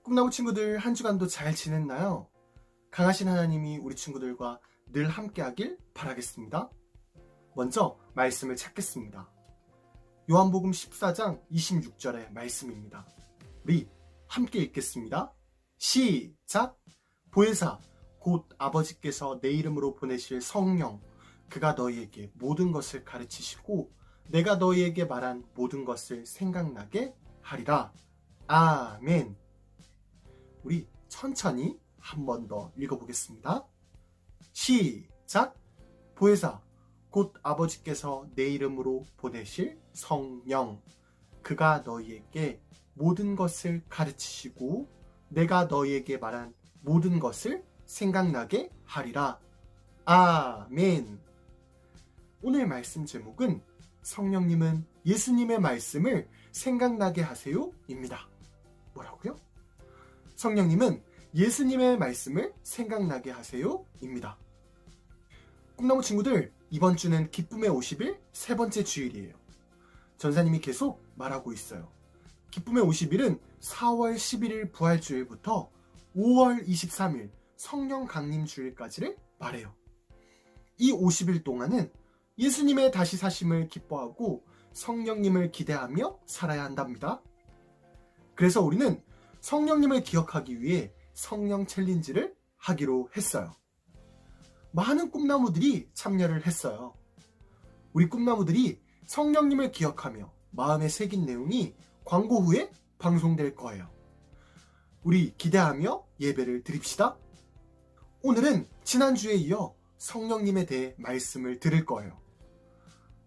꿈나무 친구들 한 주간도 잘 지냈나요? 강하신 하나님이 우리 친구들과 늘 함께하길 바라겠습니다. 먼저 말씀을 찾겠습니다. 요한복음 14장 26절의 말씀입니다. 우리 함께 읽겠습니다. 시작! 보혜사 곧 아버지께서 내 이름으로 보내실 성령 그가 너희에게 모든 것을 가르치시고 내가 너희에게 말한 모든 것을 생각나게 하리라. 아멘. 우리 천천히 한 번 더 읽어보겠습니다. 시작! 보혜사 곧 아버지께서 내 이름으로 보내실 성령 그가 너희에게 모든 것을 가르치시고 내가 너희에게 말한 모든 것을 생각나게 하리라. 아멘. 오늘 말씀 제목은 성령님은 예수님의 말씀을 생각나게 하세요 입니다. 뭐라고요? 성령님은 예수님의 말씀을 생각나게 하세요 입니다. 꿈나무 친구들, 이번 주는 기쁨의 50일 세 번째 주일이에요. 전사님이 계속 말하고 있어요. 기쁨의 50일은 4월 11일 부활주일부터 5월 23일 성령 강림 주일까지를 말해요. 이 50일 동안은 예수님의 다시 사심을 기뻐하고 성령님을 기대하며 살아야 한답니다. 그래서 우리는 성령님을 기억하기 위해 성령 챌린지를 하기로 했어요. 많은 꿈나무들이 참여를 했어요. 우리 꿈나무들이 성령님을 기억하며 마음에 새긴 내용이 광고 후에 방송될 거예요. 우리 기대하며 예배를 드립시다. 오늘은 지난주에 이어 성령님에 대해 말씀을 들을 거예요.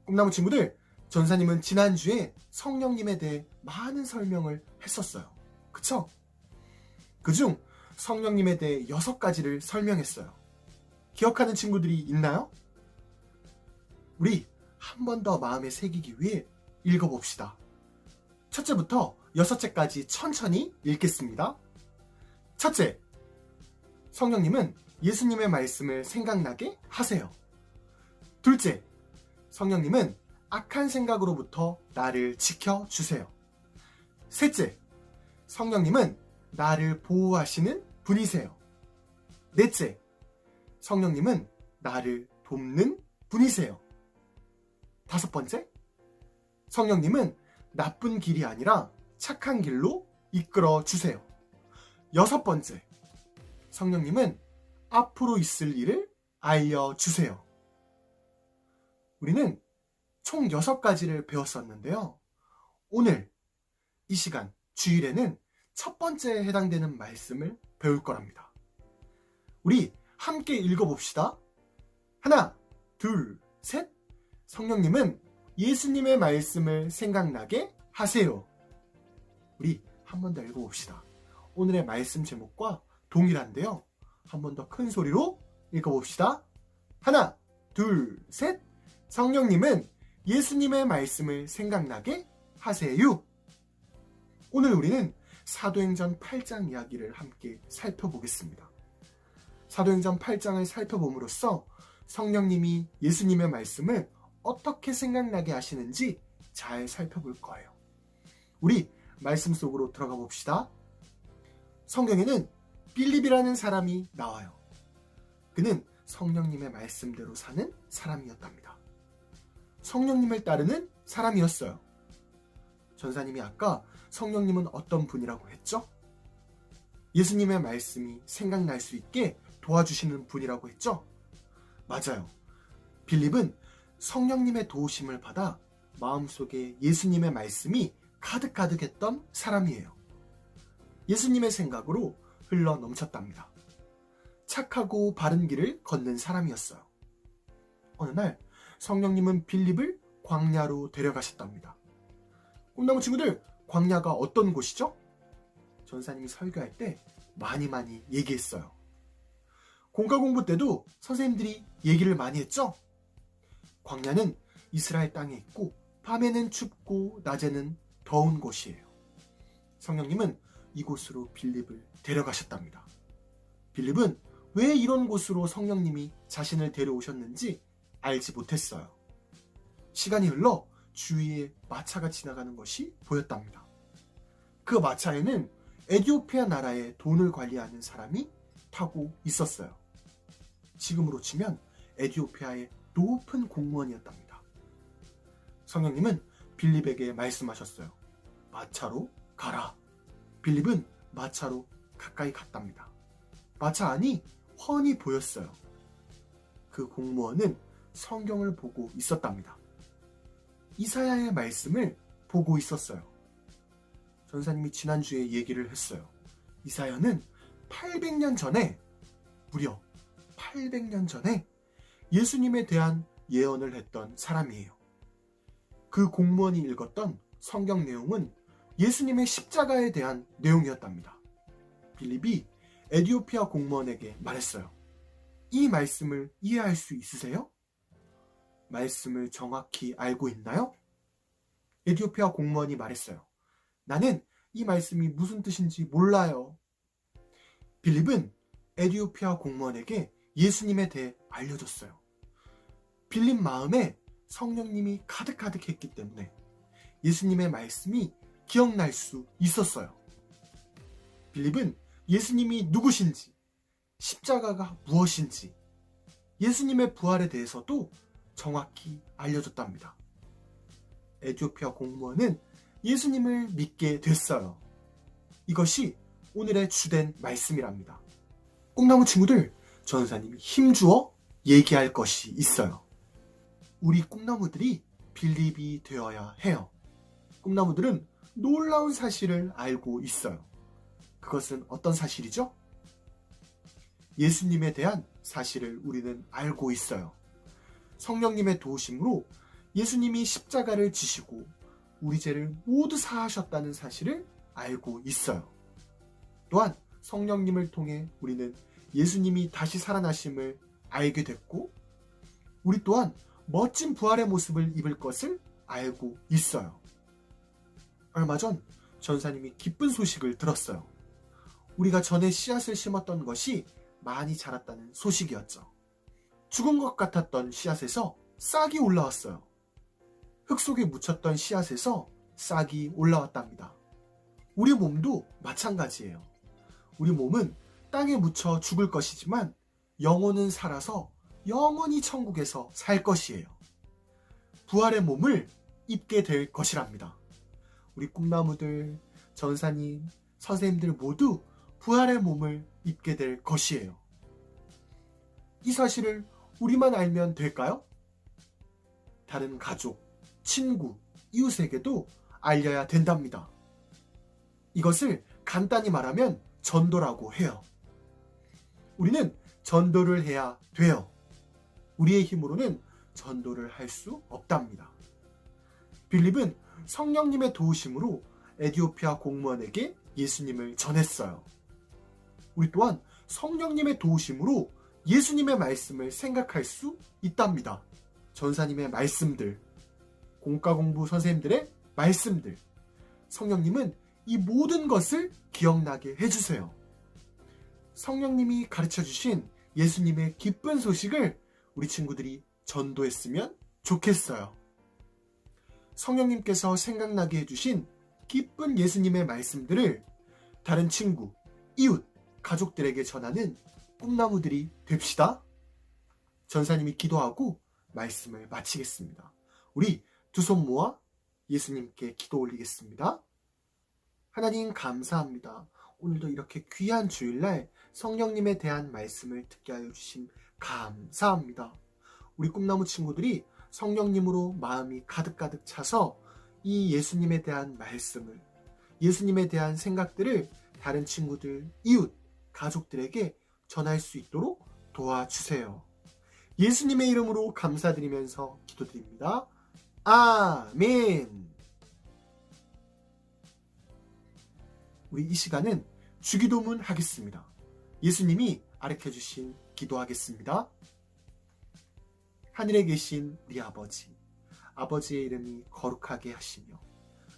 꿈나무 친구들, 전사님은 지난주에 성령님에 대해 많은 설명을 했었어요. 그쵸? 그중 성령님에 대해 6가지를 설명했어요. 기억하는 친구들이 있나요? 우리 한 번 더 마음에 새기기 위해 읽어봅시다. 첫째부터 6째까지 천천히 읽겠습니다. 첫째, 성령님은 예수님의 말씀을 생각나게 하세요. 둘째, 성령님은 악한 생각으로부터 나를 지켜주세요. 셋째, 성령님은 나를 보호하시는 분이세요. 넷째, 성령님은 나를 돕는 분이세요. 다섯 번째, 성령님은 나쁜 길이 아니라 착한 길로 이끌어 주세요. 여섯 번째, 성령님은 앞으로 있을 일을 알려주세요. 우리는 총 6가지를 배웠었는데요. 오늘 이 시간 주일에는 첫 번째에 해당되는 말씀을 배울 거랍니다. 우리 함께 읽어봅시다. 하나, 둘, 셋. 성령님은 예수님의 말씀을 생각나게 하세요. 우리 한 번 더 읽어봅시다. 오늘의 말씀 제목과 동일한데요. 한 번 더 큰 소리로 읽어봅시다. 하나, 둘, 셋. 성령님은 예수님의 말씀을 생각나게 하세요. 오늘 우리는 사도행전 8장 이야기를 함께 살펴보겠습니다. 사도행전 8장을 살펴봄으로써 성령님이 예수님의 말씀을 어떻게 생각나게 하시는지 잘 살펴볼 거예요. 우리 말씀 속으로 들어가 봅시다. 성경에는 빌립이라는 사람이 나와요. 그는 성령님의 말씀대로 사는 사람이었답니다. 성령님을 따르는 사람이었어요. 전사님이 아까 성령님은 어떤 분이라고 했죠? 예수님의 말씀이 생각날 수 있게 도와주시는 분이라고 했죠? 맞아요. 빌립은 성령님의 도우심을 받아 마음속에 예수님의 말씀이 가득가득했던 사람이에요. 예수님의 생각으로 흘러 넘쳤답니다. 착하고 바른 길을 걷는 사람이었어요. 어느 날 성령님은 빌립을 광야로 데려가셨답니다. 꿈나무 친구들, 광야가 어떤 곳이죠? 전사님이 설교할 때 많이 얘기했어요. 공과 공부 때도 선생님들이 얘기를 많이 했죠? 광야는 이스라엘 땅에 있고 밤에는 춥고 낮에는 더운 곳이에요. 성령님은 이곳으로 빌립을 데려가셨답니다. 빌립은 왜 이런 곳으로 성령님이 자신을 데려오셨는지 알지 못했어요. 시간이 흘러 주위에 마차가 지나가는 것이 보였답니다. 그 마차에는 에티오피아 나라의 돈을 관리하는 사람이 타고 있었어요. 지금으로 치면 에티오피아의 높은 공무원이었답니다. 성령님은 빌립에게 말씀하셨어요. 마차로 가라. 빌립은 마차로 가까이 갔답니다. 마차 안이 훤히 보였어요. 그 공무원은 성경을 보고 있었답니다. 이사야의 말씀을 보고 있었어요. 전사님이 지난주에 얘기를 했어요. 이사야는 800년 전에, 무려 800년 전에 예수님에 대한 예언을 했던 사람이에요. 그 공무원이 읽었던 성경 내용은 예수님의 십자가에 대한 내용이었답니다. 빌립이 에티오피아 공무원에게 말했어요. 이 말씀을 이해할 수 있으세요? 말씀을 정확히 알고 있나요? 에티오피아 공무원이 말했어요. 나는 이 말씀이 무슨 뜻인지 몰라요. 빌립은 에티오피아 공무원에게 예수님에 대해 알려줬어요. 빌립 마음에 성령님이 가득했기 때문에 예수님의 말씀이 기억날 수 있었어요. 빌립은 예수님이 누구신지, 십자가가 무엇인지, 예수님의 부활에 대해서도 정확히 알려줬답니다. 에티오피아 공무원은 예수님을 믿게 됐어요. 이것이 오늘의 주된 말씀이랍니다. 꿈나무 친구들, 전사님이 힘주어 얘기할 것이 있어요. 우리 꿈나무들이 빌립이 되어야 해요. 꿈나무들은 놀라운 사실을 알고 있어요. 그것은 어떤 사실이죠? 예수님에 대한 사실을 우리는 알고 있어요. 성령님의 도우심으로 예수님이 십자가를 지시고 우리 죄를 모두 사하셨다는 사실을 알고 있어요. 또한 성령님을 통해 우리는 예수님이 다시 살아나심을 알게 됐고, 우리 또한 멋진 부활의 모습을 입을 것을 알고 있어요. 얼마 전 전사님이 기쁜 소식을 들었어요. 우리가 전에 씨앗을 심었던 것이 많이 자랐다는 소식이었죠. 죽은 것 같았던 씨앗에서 싹이 올라왔어요. 흙 속에 묻혔던 씨앗에서 싹이 올라왔답니다. 우리 몸도 마찬가지예요. 우리 몸은 땅에 묻혀 죽을 것이지만 영혼은 살아서 영원히 천국에서 살 것이에요. 부활의 몸을 입게 될 것이랍니다. 우리 꿈나무들, 전사님, 선생님들 모두 부활의 몸을 입게 될 것이에요. 이 사실을 우리만 알면 될까요? 다른 가족, 친구, 이웃에게도 알려야 된답니다. 이것을 간단히 말하면 전도라고 해요. 우리는 전도를 해야 돼요. 우리의 힘으로는 전도를 할 수 없답니다. 빌립은 성령님의 도우심으로 에티오피아 공무원에게 예수님을 전했어요. 우리 또한 성령님의 도우심으로 예수님의 말씀을 생각할 수 있답니다. 전사님의 말씀들, 공과공부 선생님들의 말씀들, 성령님은 이 모든 것을 기억나게 해주세요. 성령님이 가르쳐주신 예수님의 기쁜 소식을 우리 친구들이 전도했으면 좋겠어요. 성령님께서 생각나게 해주신 기쁜 예수님의 말씀들을 다른 친구, 이웃, 가족들에게 전하는 꿈나무들이 됩시다. 전사님이 기도하고 말씀을 마치겠습니다. 우리 두 손 모아 예수님께 기도 올리겠습니다. 하나님 감사합니다. 오늘도 이렇게 귀한 주일날 성령님에 대한 말씀을 듣게 하여 주심 감사합니다. 우리 꿈나무 친구들이 성령님으로 마음이 가득 차서 이 예수님에 대한 말씀을, 예수님에 대한 생각들을 다른 친구들, 이웃, 가족들에게 전할 수 있도록 도와주세요. 예수님의 이름으로 감사드리면서 기도드립니다. 아멘. 우리 이 시간은 주기도문 하겠습니다. 예수님이 가르쳐주신 기도하겠습니다. 하늘에 계신 우리 아버지, 아버지의 이름이 거룩하게 하시며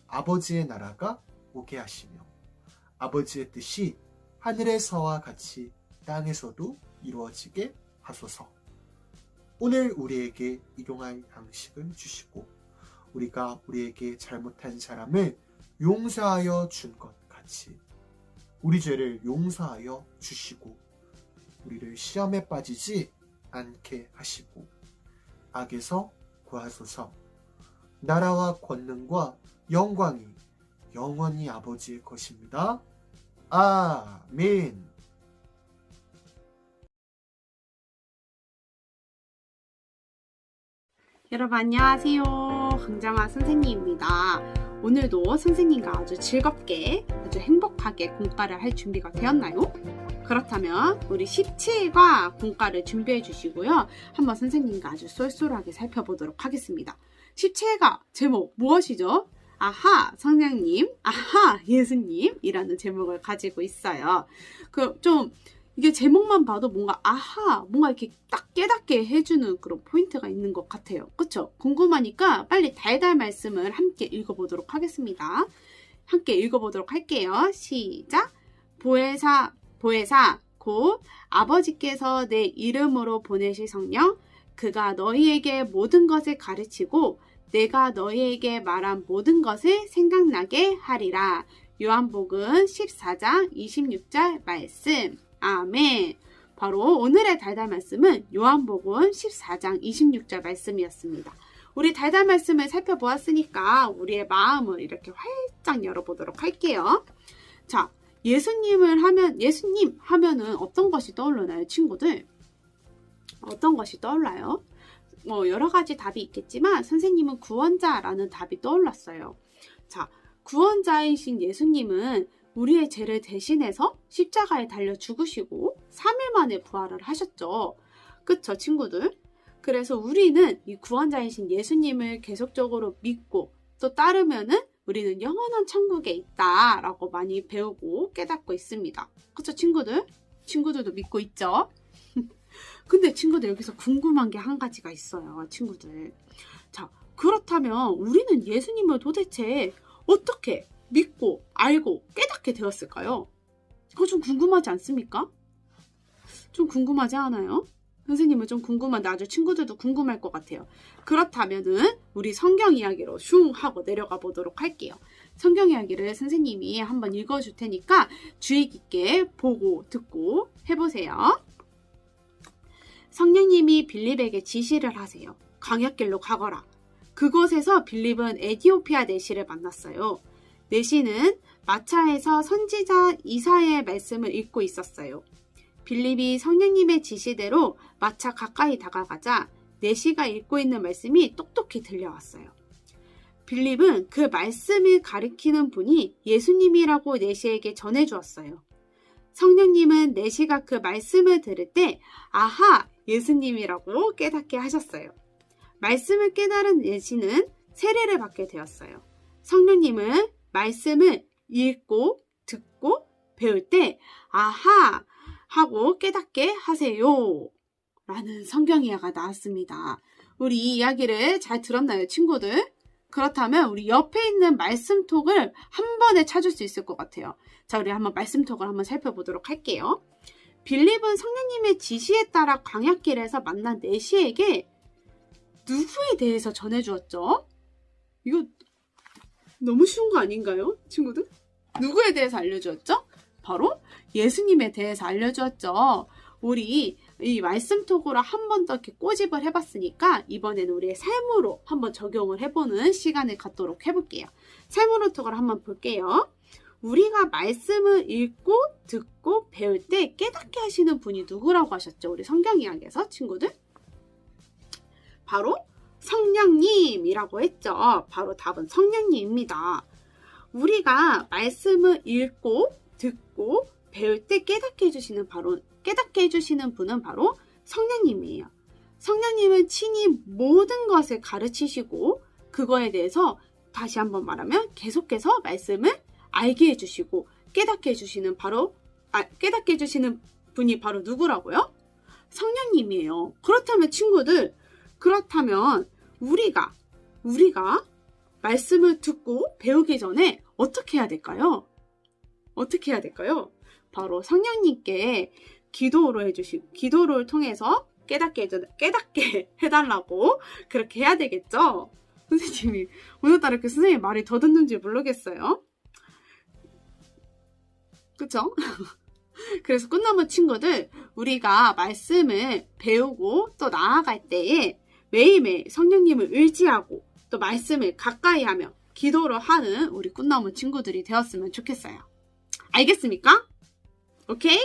아버지의 나라가 오게 하시며 아버지의 뜻이 하늘에서와 같이 땅에서도 이루어지게 하소서. 오늘 우리에게 일용할 양식을 주시고 우리가 우리에게 잘못한 사람을 용서하여 준 것 같이 우리 죄를 용서하여 주시고 우리를 시험에 빠지지 않게 하시고 악에서 구하소서. 나라와 권능과 영광이 영원히 아버지의 것입니다. 아멘. 여러분 안녕하세요. 강정아 선생님입니다. 오늘도 선생님과 아주 즐겁게 아주 행복하게 공과를 할 준비가 되었나요? 그렇다면 우리 17과 공과를 준비해 주시고요. 한번 선생님과 아주 쏠쏠하게 살펴보도록 하겠습니다. 17과 제목 무엇이죠? 아하 성령님, 아하 예수님이라는 제목을 가지고 있어요. 이게 제목만 봐도 뭔가 이렇게 딱 깨닫게 해주는 그런 포인트가 있는 것 같아요. 그쵸? 궁금하니까 빨리 달달 말씀을 함께 읽어보도록 하겠습니다. 함께 읽어보도록 할게요. 시작! 보혜사 곧 아버지께서 내 이름으로 보내실 성령, 그가 너희에게 모든 것을 가르치고 내가 너희에게 말한 모든 것을 생각나게 하리라. 요한복음 14장 26절 말씀. 아멘. 바로 오늘의 달달 말씀은 요한복음 14장 26절 말씀이었습니다. 우리 달달 말씀을 살펴보았으니까 우리의 마음을 이렇게 활짝 열어보도록 할게요. 자, 예수님 하면은 어떤 것이 떠오르나요, 친구들? 어떤 것이 떠올라요? 여러 가지 답이 있겠지만 선생님은 구원자라는 답이 떠올랐어요. 자, 구원자이신 예수님은 우리의 죄를 대신해서 십자가에 달려 죽으시고 3일 만에 부활을 하셨죠. 그쵸, 친구들? 그래서 우리는 이 구원자이신 예수님을 계속적으로 믿고 또 따르면은 우리는 영원한 천국에 있다라고 많이 배우고 깨닫고 있습니다. 그쵸, 친구들? 친구들도 믿고 있죠? 근데 친구들 여기서 궁금한 게 한 가지가 있어요, 친구들. 자, 그렇다면 우리는 예수님을 도대체 어떻게 믿고 알고 깨닫게 되었을까요? 그거 좀 궁금하지 않습니까? 좀 궁금하지 않아요? 선생님은 좀 궁금한데 아주 친구들도 궁금할 것 같아요. 그렇다면은 우리 성경 이야기로 슝 하고 내려가 보도록 할게요. 성경 이야기를 선생님이 한번 읽어줄 테니까 주의 깊게 보고 듣고 해보세요. 성령님이 빌립에게 지시를 하세요. 광야길로 가거라. 그곳에서 빌립은 에티오피아 내시를 만났어요. 내시는 마차에서 선지자 이사야의 말씀을 읽고 있었어요. 빌립이 성령님의 지시대로 마차 가까이 다가가자 내시가 읽고 있는 말씀이 똑똑히 들려왔어요. 빌립은 그 말씀을 가리키는 분이 예수님이라고 내시에게 전해주었어요. 성령님은 내시가 그 말씀을 들을 때 아하 예수님이라고 깨닫게 하셨어요. 말씀을 깨달은 내시는 세례를 받게 되었어요. 성령님은 말씀을 읽고 듣고 배울 때 아하 하고 깨닫게 하세요 라는 성경 이야기가 나왔습니다. 우리 이 이야기를 잘 들었나요, 친구들? 그렇다면 우리 옆에 있는 말씀톡을 한 번에 찾을 수 있을 것 같아요. 자, 우리 한번 말씀톡을 한번 살펴보도록 할게요. 빌립은 성령님의 지시에 따라 광야길에서 만난 내시에게 누구에 대해서 전해주었죠? 이거 너무 쉬운 거 아닌가요, 친구들? 누구에 대해서 알려주었죠? 바로 예수님에 대해서 알려주었죠. 우리 이 말씀톡으로 한 번 더 이렇게 꼬집을 해봤으니까 이번에는 우리의 삶으로 한번 적용을 해보는 시간을 갖도록 해볼게요. 삶으로 톡을 한번 볼게요. 우리가 말씀을 읽고 듣고 배울 때 깨닫게 하시는 분이 누구라고 하셨죠? 우리 성경 이야기에서 친구들? 바로 성령님이라고 했죠. 바로 답은 성령님입니다. 우리가 말씀을 읽고 듣고 배울 때 깨닫게 해주시는 분은 바로 성령님이에요. 성령님은 친히 모든 것을 가르치시고 그거에 대해서 다시 한번 말하면 계속해서 말씀을 알게 해주시고 깨닫게 해주시는 분이 바로 누구라고요? 성령님이에요. 그렇다면 친구들, 우리가 말씀을 듣고 배우기 전에 어떻게 해야 될까요? 바로 성령님께 기도를 통해서 깨닫게 해달라고 그렇게 해야 되겠죠? 선생님이 오늘따라 선생님 말이 더 듣는지 모르겠어요. 그쵸? 그래서 꿈나무 친구들, 우리가 말씀을 배우고 또 나아갈 때에 매일매일 성령님을 의지하고 또 말씀을 가까이 하며 기도를 하는 우리 꿈나무 친구들이 되었으면 좋겠어요. 알겠습니까? 오케이?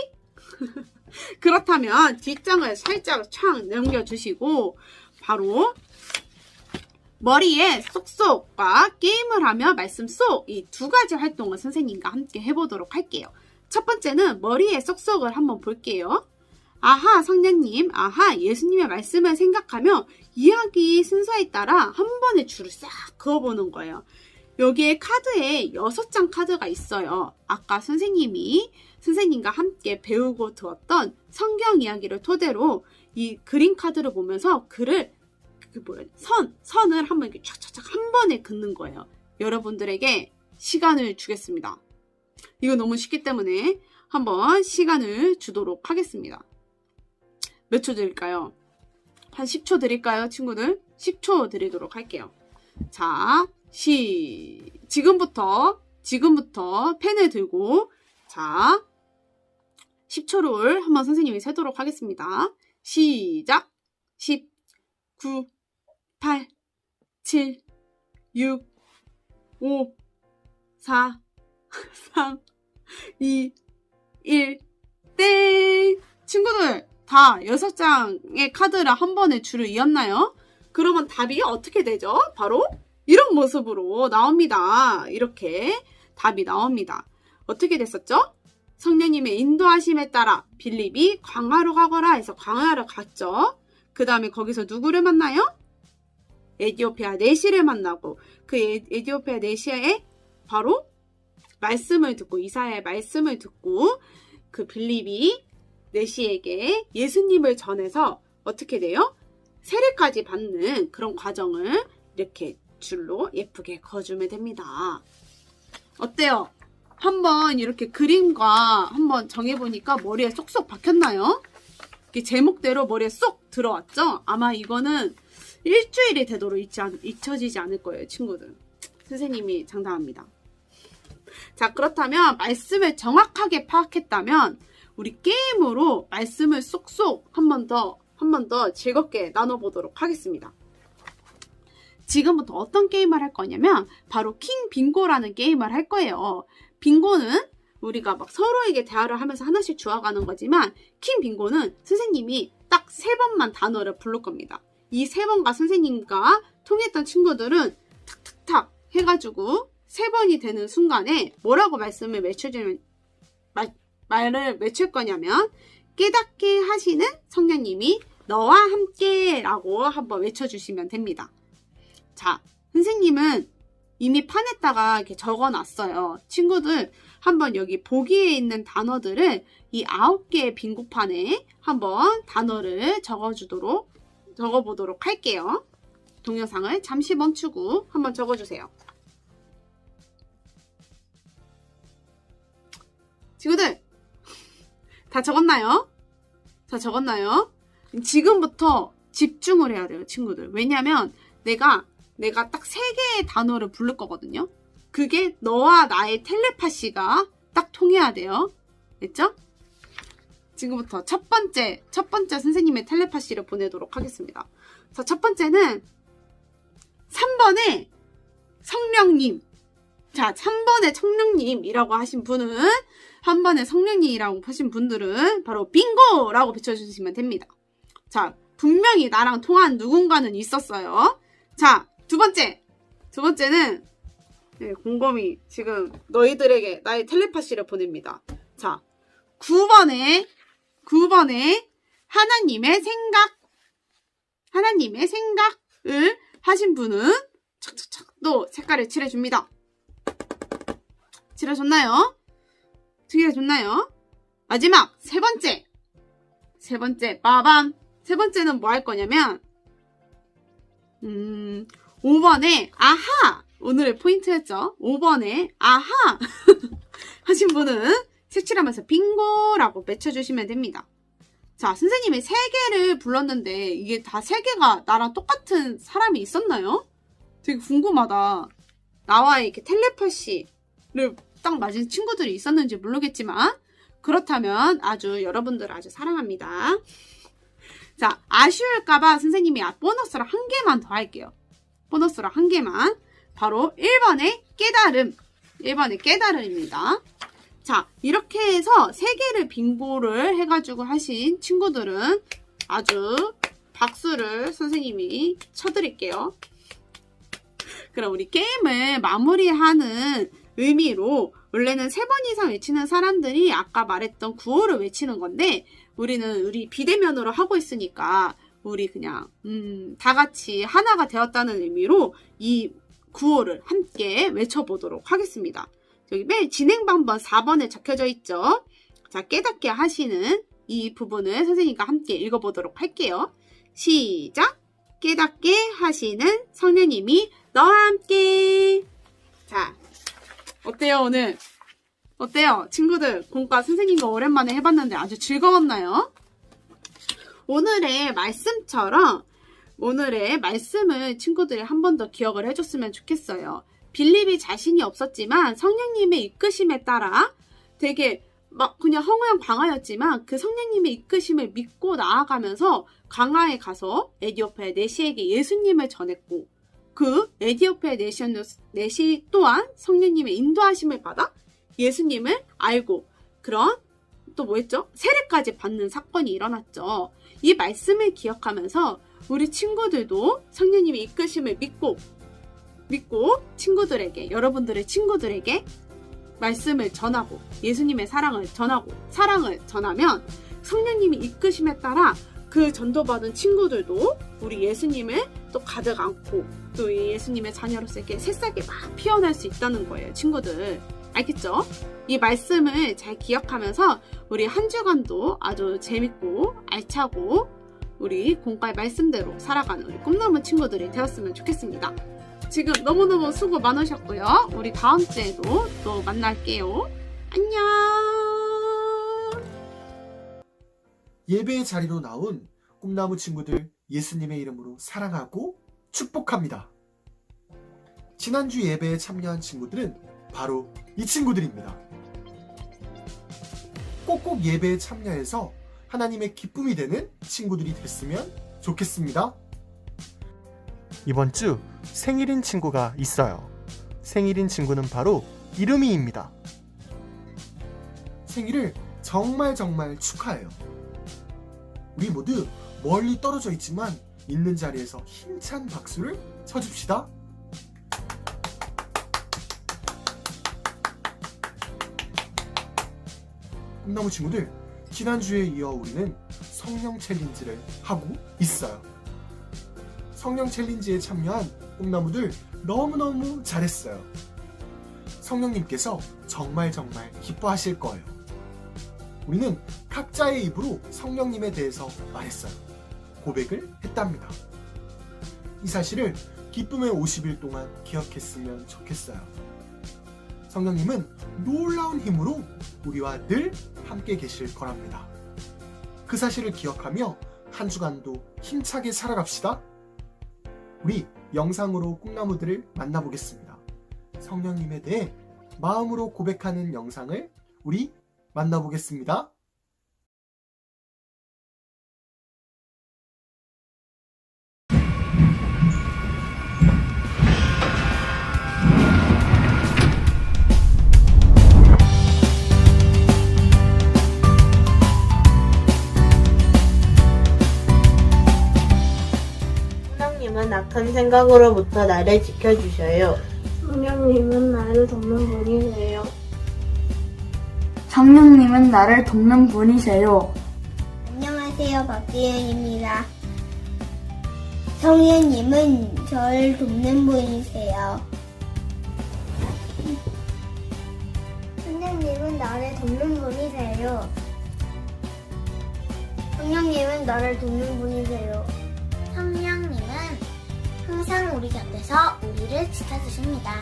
그렇다면 뒷장을 살짝 촥 넘겨주시고 바로 머리에 쏙쏙과 게임을 하며 말씀 쏙 이 두 가지 활동을 선생님과 함께 해보도록 할게요. 첫 번째는 머리에 쏙쏙을 한번 볼게요. 아하 성령님, 아하 예수님의 말씀을 생각하며 이야기 순서에 따라 한 번에 줄을 싹 그어보는 거예요. 여기에 카드에 6장 카드가 있어요. 아까 선생님과 함께 배우고 두었던 성경 이야기를 토대로 이 그림 카드를 보면서 선을 한번 이렇게 촥촥촥 한 번에 긋는 거예요. 여러분들에게 시간을 주겠습니다. 이거 너무 쉽기 때문에 한번 시간을 주도록 하겠습니다. 몇 초 드릴까요? 한 10초 드릴까요, 친구들? 10초 드리도록 할게요. 자, 지금부터 펜을 들고 자, 10초를 한번 선생님이 세도록 하겠습니다. 시작! 10, 9, 8, 7, 6, 5, 4, 3, 2, 1, 땡! 친구들, 다 6장의 카드를 한 번에 줄을 이었나요? 그러면 답이 어떻게 되죠? 바로 이런 모습으로 나옵니다. 이렇게 답이 나옵니다. 어떻게 됐었죠? 성령님의 인도하심에 따라 빌립이 광야로 가거라 해서 광야를 갔죠. 그 다음에 거기서 누구를 만나요? 에디오피아 내시를 만나고 그 에디오피아 내시에 바로 말씀을 듣고 이사야의 말씀을 듣고 그 빌립이 내시에게 예수님을 전해서 어떻게 돼요? 세례까지 받는 그런 과정을 이렇게 줄로 예쁘게 그어주면 됩니다. 어때요? 한번 이렇게 그림과 한번 정해보니까 머리에 쏙쏙 박혔나요? 이렇게 제목대로 머리에 쏙 들어왔죠? 아마 이거는 일주일이 되도록 잊혀지지 않을 거예요, 친구들. 선생님이 장담합니다. 자, 그렇다면 말씀을 정확하게 파악했다면 우리 게임으로 말씀을 쏙쏙 한 번 더 즐겁게 나눠보도록 하겠습니다. 지금부터 어떤 게임을 할 거냐면 바로 킹 빙고라는 게임을 할 거예요. 빙고는 우리가 막 서로에게 대화를 하면서 하나씩 주워가는 거지만 킹 빙고는 선생님이 딱 3번만 단어를 부를 겁니다. 이 3번과 선생님과 통했던 친구들은 탁탁탁 해가지고 3번이 되는 순간에 뭐라고 말을 외칠 거냐면 깨닫게 하시는 성령님이 너와 함께 라고 한번 외쳐주시면 됩니다. 자, 선생님은 이미 판에다가 이렇게 적어놨어요. 친구들 한번 여기 보기에 있는 단어들을 이 9개의 빙고판에 한번 단어를 적어보도록 할게요. 동영상을 잠시 멈추고 한번 적어주세요. 친구들 다 적었나요? 다 적었나요? 지금부터 집중을 해야 돼요, 친구들. 왜냐면 내가 딱 3개의 단어를 부를 거거든요. 그게 너와 나의 텔레파시가 딱 통해야 돼요. 됐죠? 지금부터 첫 번째 선생님의 텔레파시를 보내도록 하겠습니다. 자, 첫 번째는 3번에 성령님. 자, 3번에 성령님이라고 하신 분은 한 번에 성령님이라고 하신 분들은 바로 빙고라고 비춰주시면 됩니다. 자, 분명히 나랑 통한 누군가는 있었어요. 자, 두 번째는 곰곰이 지금 너희들에게 나의 텔레파시를 보냅니다. 자, 9번에 하나님의 생각을 하신 분은 착착착 또 색깔을 칠해줍니다. 칠해줬나요? 마지막 세 번째 빠밤. 세 번째는 뭐 할 거냐면 5번에 아하! 오늘의 포인트였죠. 5번에 아하! 하신 분은 색칠하면서 빙고라고 외쳐주시면 됩니다. 자, 선생님이 3개를 불렀는데 이게 다 3개가 나랑 똑같은 사람이 있었나요? 되게 궁금하다. 나와의 이렇게 텔레파시를 딱 맞은 친구들이 있었는지 모르겠지만 그렇다면 여러분들 아주 사랑합니다. 자, 아쉬울까봐 선생님이 보너스로 한 개만 더 할게요. 보너스로 한 개만. 바로 1번의 깨달음. 1번의 깨달음입니다. 자, 이렇게 해서 3개를 빙고를 해가지고 하신 친구들은 아주 박수를 선생님이 쳐드릴게요. 그럼 우리 게임을 마무리하는 의미로 원래는 3번 이상 외치는 사람들이 아까 말했던 구호를 외치는 건데 우리는 우리 비대면으로 하고 있으니까 우리 그냥 다 같이 하나가 되었다는 의미로 이 구호를 함께 외쳐보도록 하겠습니다. 여기 맨 진행 방법 4번에 적혀져 있죠. 자, 깨닫게 하시는 이 부분을 선생님과 함께 읽어보도록 할게요. 시작! 깨닫게 하시는 성령님이 너와 함께. 자, 어때요 오늘? 어때요? 친구들 공과 선생님과 오랜만에 해봤는데 아주 즐거웠나요? 오늘의 말씀처럼 오늘의 말씀을 친구들이 한 번 더 기억을 해줬으면 좋겠어요. 빌립이 자신이 없었지만 성령님의 이끄심에 따라 되게 막 그냥 허무한 광화였지만 그 성령님의 이끄심을 믿고 나아가면서 광화에 가서 에디오피아 내시에게 예수님을 전했고 그 에디오피아 내시 또한 성령님의 인도하심을 받아 예수님을 알고 그런 또 뭐였죠? 세례까지 받는 사건이 일어났죠. 이 말씀을 기억하면서 우리 친구들도 성령님의 이끄심을 믿고 친구들에게 여러분들의 친구들에게 말씀을 전하고 예수님의 사랑을 전하면 성령님이 이끄심에 따라 그 전도받은 친구들도 우리 예수님을 또 가득 안고 또 예수님의 자녀로서 이렇게 새싹이 막 피어날 수 있다는 거예요. 친구들 알겠죠? 이 말씀을 잘 기억하면서 우리 한 주간도 아주 재밌고 알차고 우리 공과의 말씀대로 살아가는 우리 꿈나무 친구들이 되었으면 좋겠습니다. 지금 너무너무 수고 많으셨고요. 우리 다음 주에도 또 만날게요. 안녕. 예배의 자리로 나온 꿈나무 친구들 예수님의 이름으로 사랑하고 축복합니다. 지난주 예배에 참여한 친구들은 바로 이 친구들입니다. 꼭꼭 예배에 참여해서 하나님의 기쁨이 되는 친구들이 됐으면 좋겠습니다. 이번 주 생일인 친구가 있어요. 생일인 친구는 바로 이름이입니다. 생일을 정말 축하해요. 우리 모두 멀리 떨어져 있지만 있는 자리에서 힘찬 박수를 쳐줍시다. 꿈나무 친구들, 지난주에 이어 우리는 성령 챌린지를 하고 있어요. 성령 챌린지에 참여한 꿈나무들 너무너무 잘했어요. 성령님께서 정말 기뻐하실 거예요. 우리는 각자의 입으로 성령님에 대해서 말했어요. 고백을 했답니다. 이 사실을 기쁨의 50일 동안 기억했으면 좋겠어요. 성령님은 놀라운 힘으로 우리와 늘 함께 계실 거랍니다. 그 사실을 기억하며 한 주간도 힘차게 살아갑시다. 우리 영상으로 꿈나무들을 만나보겠습니다. 성령님에 대해 마음으로 고백하는 영상을 우리 만나보겠습니다. 성령님은 악한 생각으로부터 나를 지켜주셔요. 성령님은 나를 돕는 분이세요. 성령님은 나를 돕는 분이세요. 안녕하세요, 박지현입니다. 성령님은 저를 돕는 분이세요. 성령님은 나를 돕는 분이세요. 성령님은 나를 돕는 분이세요. 성령님은 항상 우리 곁에서 우리를 지켜주십니다.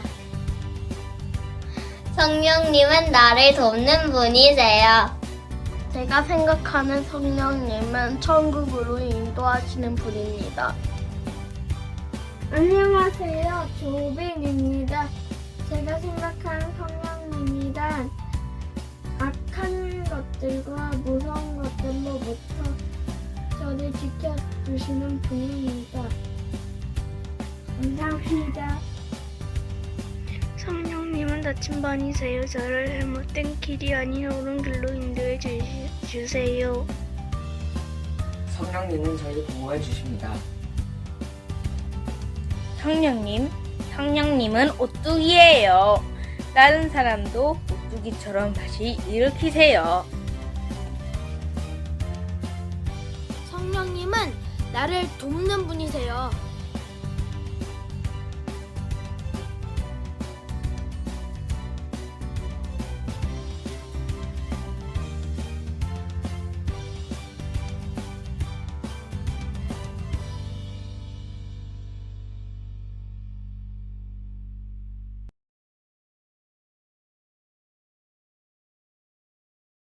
성령님은 나를 돕는 분이세요. 제가 생각하는 성령님은 천국으로 인도하시는 분입니다. 안녕하세요, 조빈입니다. 제가 생각하는 성령님이 비단 악한 것들과 무서운 것들로부터 저를 지켜주시는 분입니다. 감사합니다. 성령님은 나침반이세요. 저를 잘못된 길이 아닌 옳은 길로 인도해 주세요. 성령님은 저희를 보호해 주십니다. 성령님은 오뚜기예요. 다른 사람도 오뚜기처럼 다시 일으키세요. 성령님은 나를 돕는 분이세요.